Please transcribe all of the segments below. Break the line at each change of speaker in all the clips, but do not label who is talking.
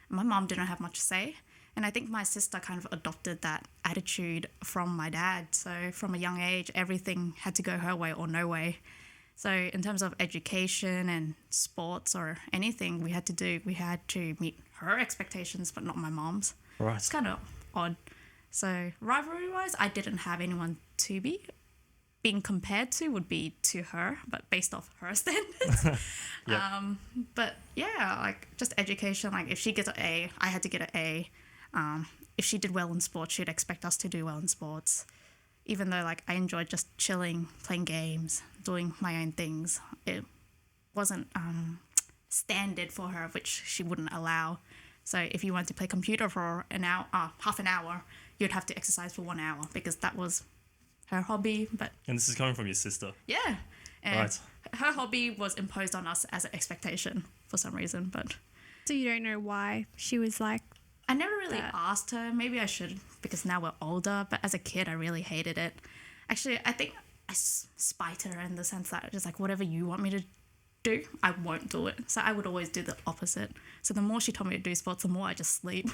My mom didn't have much to say. And I think my sister kind of adopted that attitude from my dad. So from a young age, everything had to go her way or no way. So in terms of education and sports or anything we had to meet her expectations, but not my mom's.
Right.
It's kind of odd. So rivalry-wise, I didn't have anyone to be. Being compared to would be to her, but based off her standards.
Yep.
But yeah, like just education. Like if she gets an A, I had to get an A. If she did well in sports, she'd expect us to do well in sports. Even though like I enjoyed just chilling, playing games, doing my own things, it wasn't standard for her, which she wouldn't allow. So if you wanted to play computer for an hour, half an hour, you'd have to exercise for 1 hour because that was her hobby. But
And this is coming from your sister.
yeah, and
Right.
her hobby was imposed on us as an expectation for some reason. But
So you don't know why she was like,
I never really asked her. Maybe I should because now we're older. But as a kid, I really hated it. Actually, I think I spite her in the sense that just like whatever you want me to do, I won't do it. So I would always do the opposite. So the more she told me to do sports, the more I just sleep.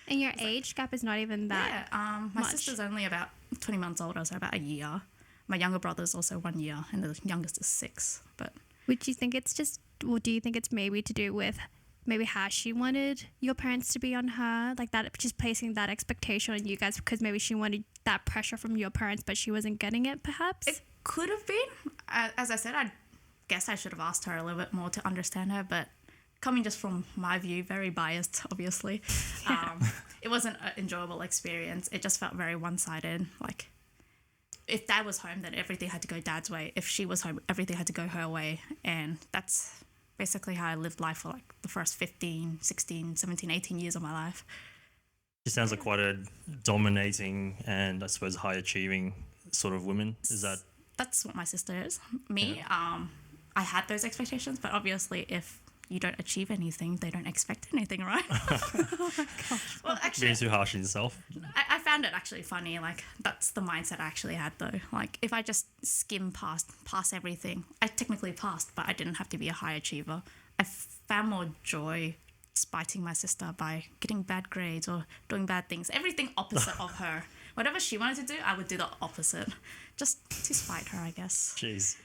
and your age gap is not even that.
Yeah, my
much.
sister's only about 20 months older, so about a year. My younger brother's also 1 year, and the youngest is 6. But
Would you think it's just, or do you think it's maybe to do with maybe how she wanted your parents to be on her, like that, just placing that expectation on you guys because maybe she wanted that pressure from your parents, but she wasn't getting it, perhaps?
it could have been. As I said, I guess I should have asked her a little bit more to understand her, but coming just from my view, very biased, obviously, it wasn't an enjoyable experience. It just felt very one-sided. Like, if dad was home, then everything had to go dad's way. If she was home, everything had to go her way. And that's basically how I lived life for like the first 15, 16, 17, 18 years of my life.
She sounds like quite a dominating and I suppose high achieving sort of woman. Is that?
That's what my sister is. Me, I had those expectations, but obviously if you don't achieve anything, they don't expect anything, right?
Oh my gosh.
Well, actually,
Being too harsh on yourself?
I found it actually funny. Like, that's the mindset I actually had, though. Like, if I just skim past everything, I technically passed, but I didn't have to be a high achiever. I found more joy spiting my sister by getting bad grades or doing bad things. Everything opposite of her. Whatever she wanted to do, I would do the opposite. Just to spite her, I guess.
Jeez.